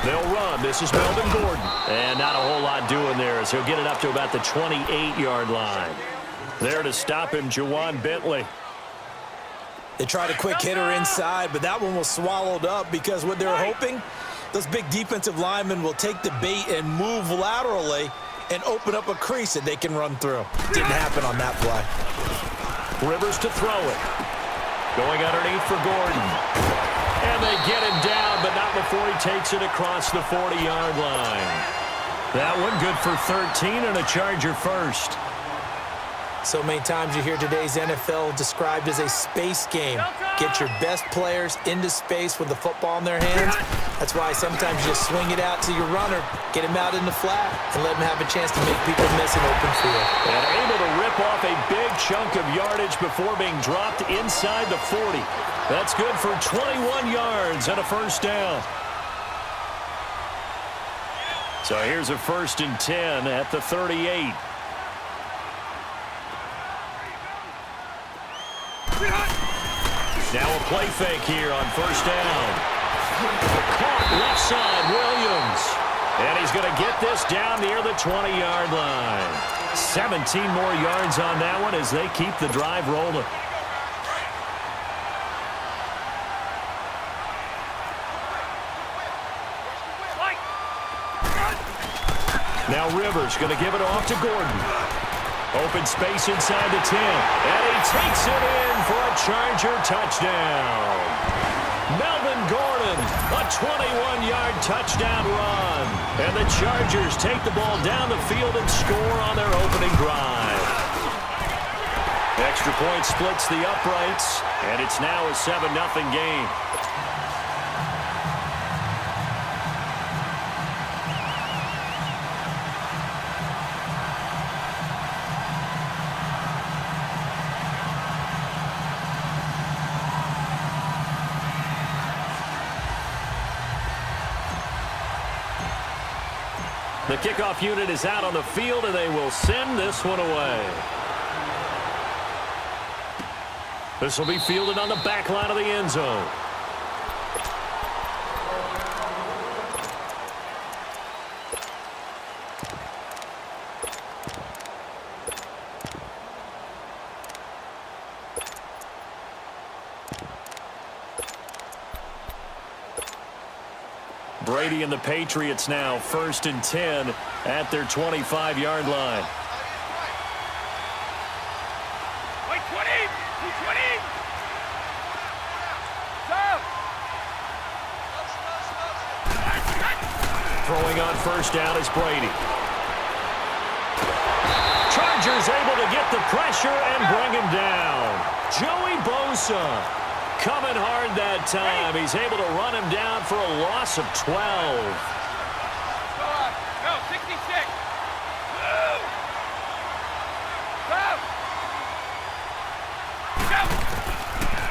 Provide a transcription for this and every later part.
They'll run. This is Melvin Gordon. And not a whole lot doing there as he'll get it up to about the 28-yard line. There to stop him, Juwan Bentley. They tried a quick hitter inside, but that one was swallowed up because what they're hoping, those big defensive linemen will take the bait and move laterally and open up a crease that they can run through. Didn't happen on that play. Rivers to throw it. Going underneath for Gordon. And they get him down, but not before he takes it across the 40-yard line. That one good for 13 and a Charger first. So many times you hear today's NFL described as a space game. Get your best players into space with the football in their hands. That's why sometimes you just swing it out to your runner, get him out in the flat, and let him have a chance to make people miss an open field. And able to rip off a big chunk of yardage before being dropped inside the 40. That's good for 21 yards and a first down. So here's a 1st and 10 at the 38. Now a play fake here on 1st down. Caught left side, Williams. And he's going to get this down near the 20-yard line. 17 more yards on that one as they keep the drive rolling. Now Rivers going to give it off to Gordon. Open space inside the 10. And he takes it in for a Charger touchdown. Melvin Gordon, a 21-yard touchdown run. And the Chargers take the ball down the field and score on their opening drive. Extra point splits the uprights, and it's now a 7-0 game. The kickoff unit is out on the field, and they will send this one away. This will be fielded on the back line of the end zone. Brady and the Patriots now 1st and 10 at their 25-yard line. Throwing on 1st down is Brady. Chargers able to get the pressure and bring him down. Joey Bosa coming hard that time. He's able to run him down for a loss of 12. Go, 66.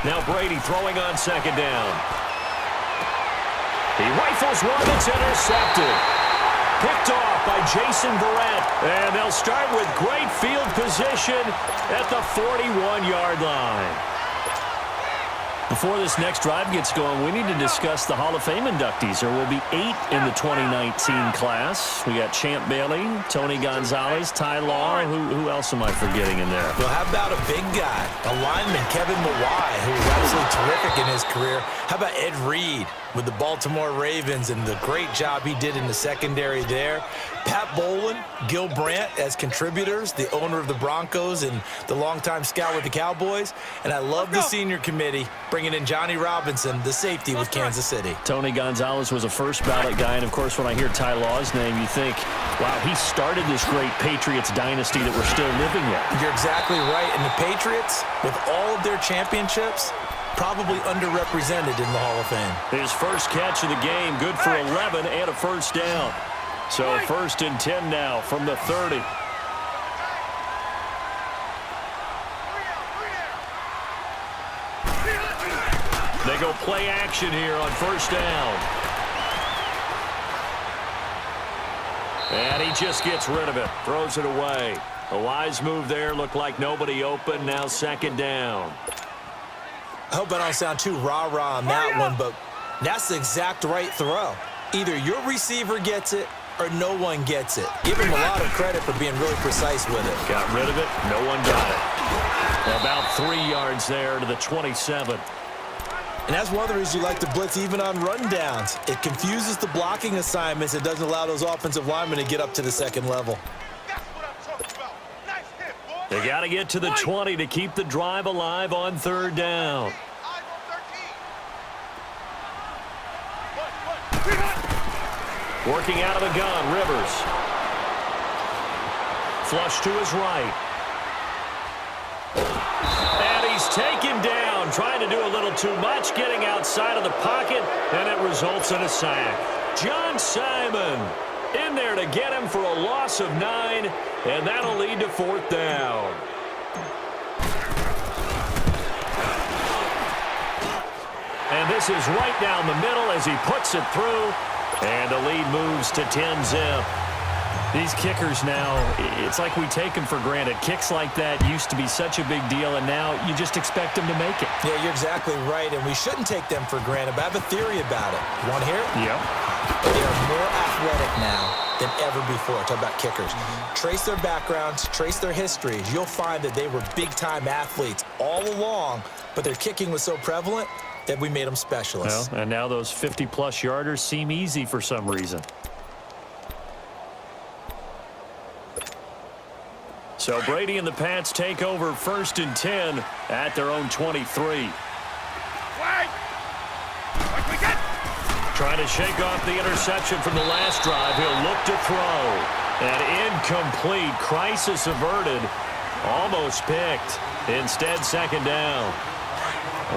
Now Brady throwing on 2nd down. He rifles one that's intercepted. Picked off by Jason Verrett. And they'll start with great field position at the 41-yard line. Before this next drive gets going, we need to discuss the Hall of Fame inductees. There will be 8 in the 2019 class. We got Champ Bailey, Tony Gonzalez, Ty Law. Who else am I forgetting in there? Well, how about a big guy, a lineman, Kevin Mawai, who was absolutely terrific in his career. How about Ed Reed with the Baltimore Ravens and the great job he did in the secondary there. Pat Bowlen, Gil Brandt as contributors, the owner of the Broncos and the longtime scout with the Cowboys. And I love the senior committee bringing in Johnny Robinson, the safety with Kansas City. Tony Gonzalez was a first ballot guy. And, of course, when I hear Ty Law's name, you think, wow, he started this great Patriots dynasty that we're still living in. You're exactly right. And the Patriots, with all of their championships, probably underrepresented in the Hall of Fame. His first catch of the game, good for 11 and a 1st down. So 1st and 10 now from the 30. They go play action here on 1st down. And he just gets rid of it, throws it away. A wise move there, looked like nobody open, now 2nd down. I hope I don't sound too rah-rah on that one, but that's the exact right throw. Either your receiver gets it or no one gets it. Give him a lot of credit for being really precise with it. Got rid of it. No one got it. About 3 yards there to the 27. And that's one of the reasons you like to blitz even on rundowns. It confuses the blocking assignments. It doesn't allow those offensive linemen to get up to the second level. They got to get to the 20 to keep the drive alive on third down. Working out of the gun, Rivers. Flush to his right. And he's taken down, trying to do a little too much, getting outside of the pocket, and it results in a sack. John Simon in there to get him for a loss of 9, and that'll lead to fourth down. And this is right down the middle as he puts it through. And the lead moves to 10-zip. These kickers now, it's like we take them for granted. Kicks like that used to be such a big deal, and now you just expect them to make it. Yeah, you're exactly right, and we shouldn't take them for granted, but I have a theory about it. You want to hear it? Yep. They are more athletic now than ever before. Talk about kickers. Trace their backgrounds, trace their histories. You'll find that they were big-time athletes all along, but their kicking was so prevalent that we made them specialists. Well, and now those 50-plus yarders seem easy for some reason. So Brady and the Pats take over 1st and 10 at their own 23. Trying to shake off the interception from the last drive. He'll look to throw. And incomplete. Crisis averted. Almost picked. Instead, second down.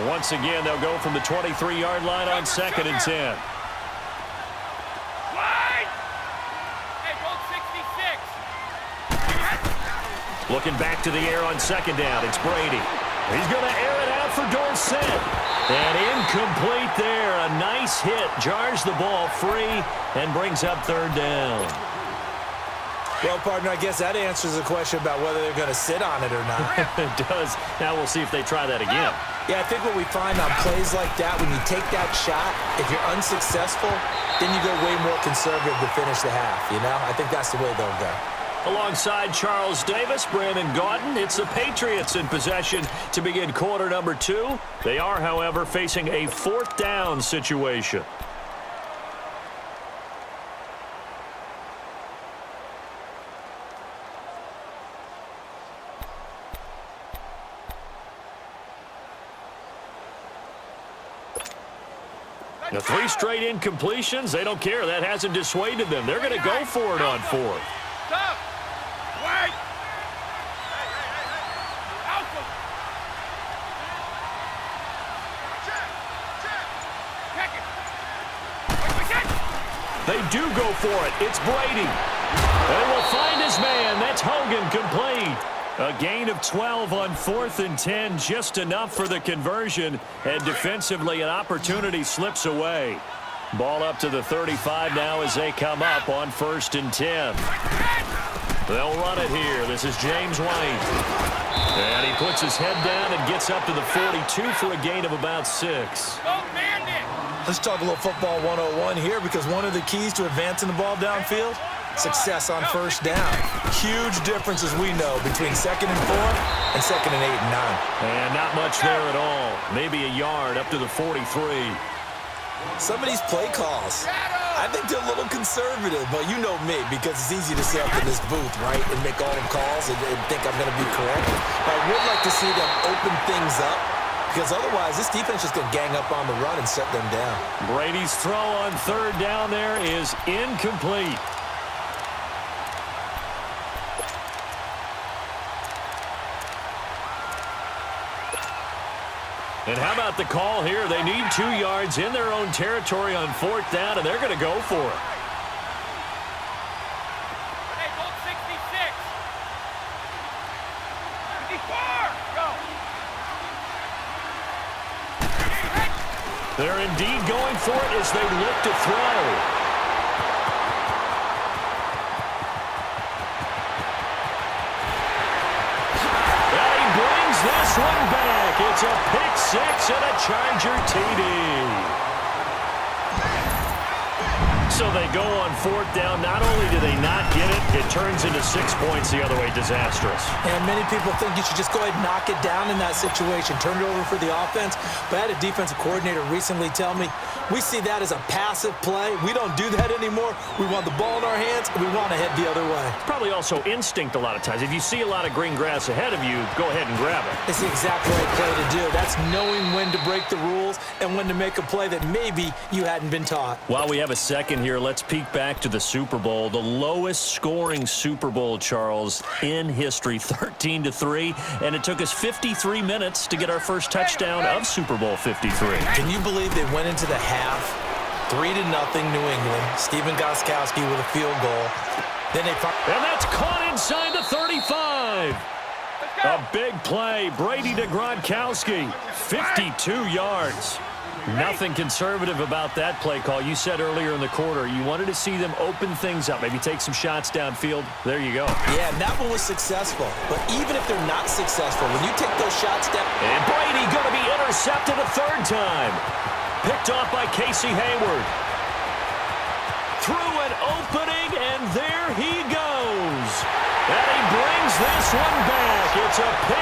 Once again, they'll go from the 23-yard line on 2nd and 10. Looking back to the air on 2nd down. It's Brady. He's going to air it out for Dorsett. And incomplete there. A nice hit. Jars the ball free and brings up 3rd down. Well, partner, I guess that answers the question about whether they're going to sit on it or not. It does. Now we'll see if they try that again. Yeah, I think what we find on plays like that, when you take that shot, if you're unsuccessful, then you go way more conservative to finish the half, you know? I think that's the way they'll go. Alongside Charles Davis, Brandon Gaudin, it's the Patriots in possession to begin quarter number 2. They are, however, facing a 4th down situation. Now 3 straight incompletions, they don't care. That hasn't dissuaded them. They're going to go for it on 4th. Stop! Wait! They do go for it. It's Brady. They will find his man. That's Hogan, complete. A gain of 12 on 4th and 10, just enough for the conversion. And defensively, an opportunity slips away. Ball up to the 35 now as they come up on 1st and 10. They'll run it here. This is James White. And he puts his head down and gets up to the 42 for a gain of about 6. Let's talk a little football 101 here, because one of the keys to advancing the ball downfield, success on 1st down. Huge difference, as we know, between 2nd and 4 and 2nd and 8 and 9. And not much there at all. Maybe a yard up to the 43. Some of these play calls, I think they're a little conservative, but you know me, because it's easy to sit up in this booth, right, and make all them calls and think I'm going to be correct. But I would like to see them open things up, because otherwise this defense is going to gang up on the run and set them down. Brady's throw on 3rd down there is incomplete. And how about the call here? They need 2 yards in their own territory on 4th down, and they're going to go for it. They're indeed going for it as they look to throw. And he brings this one back. It's a pick 6 and a Charger TD. So they go on 4th down. Not only do they not get it, it turns into 6 points the other way. Disastrous. And many people think you should just go ahead and knock it down in that situation. Turn it over for the offense. But I had a defensive coordinator recently tell me, we see that as a passive play. We don't do that anymore. We want the ball in our hands, and we want to head the other way. It's probably also instinct a lot of times. If you see a lot of green grass ahead of you, go ahead and grab it. It's the exact right play to do. That's knowing when to break the rules and when to make a play that maybe you hadn't been taught. While we have a second here, let's peek back to the Super Bowl. The lowest scoring Super Bowl, Charles, in history, 13-3. And it took us 53 minutes to get our first touchdown of Super Bowl 53. Can you believe they went into the half 3-0 New England? Stephen Gostkowski with a field goal. Then they and that's caught inside the 35. A big play. Brady to Gronkowski. 52 yards. Nothing conservative about that play call. You said earlier in the quarter you wanted to see them open things up, maybe take some shots downfield. There you go. Yeah, and that one was successful. But even if they're not successful, when you take those shots down... And Brady going to be intercepted a third time. Picked off by Casey Hayward. Through an opening, and there he goes. And he brings this one back. It's a pick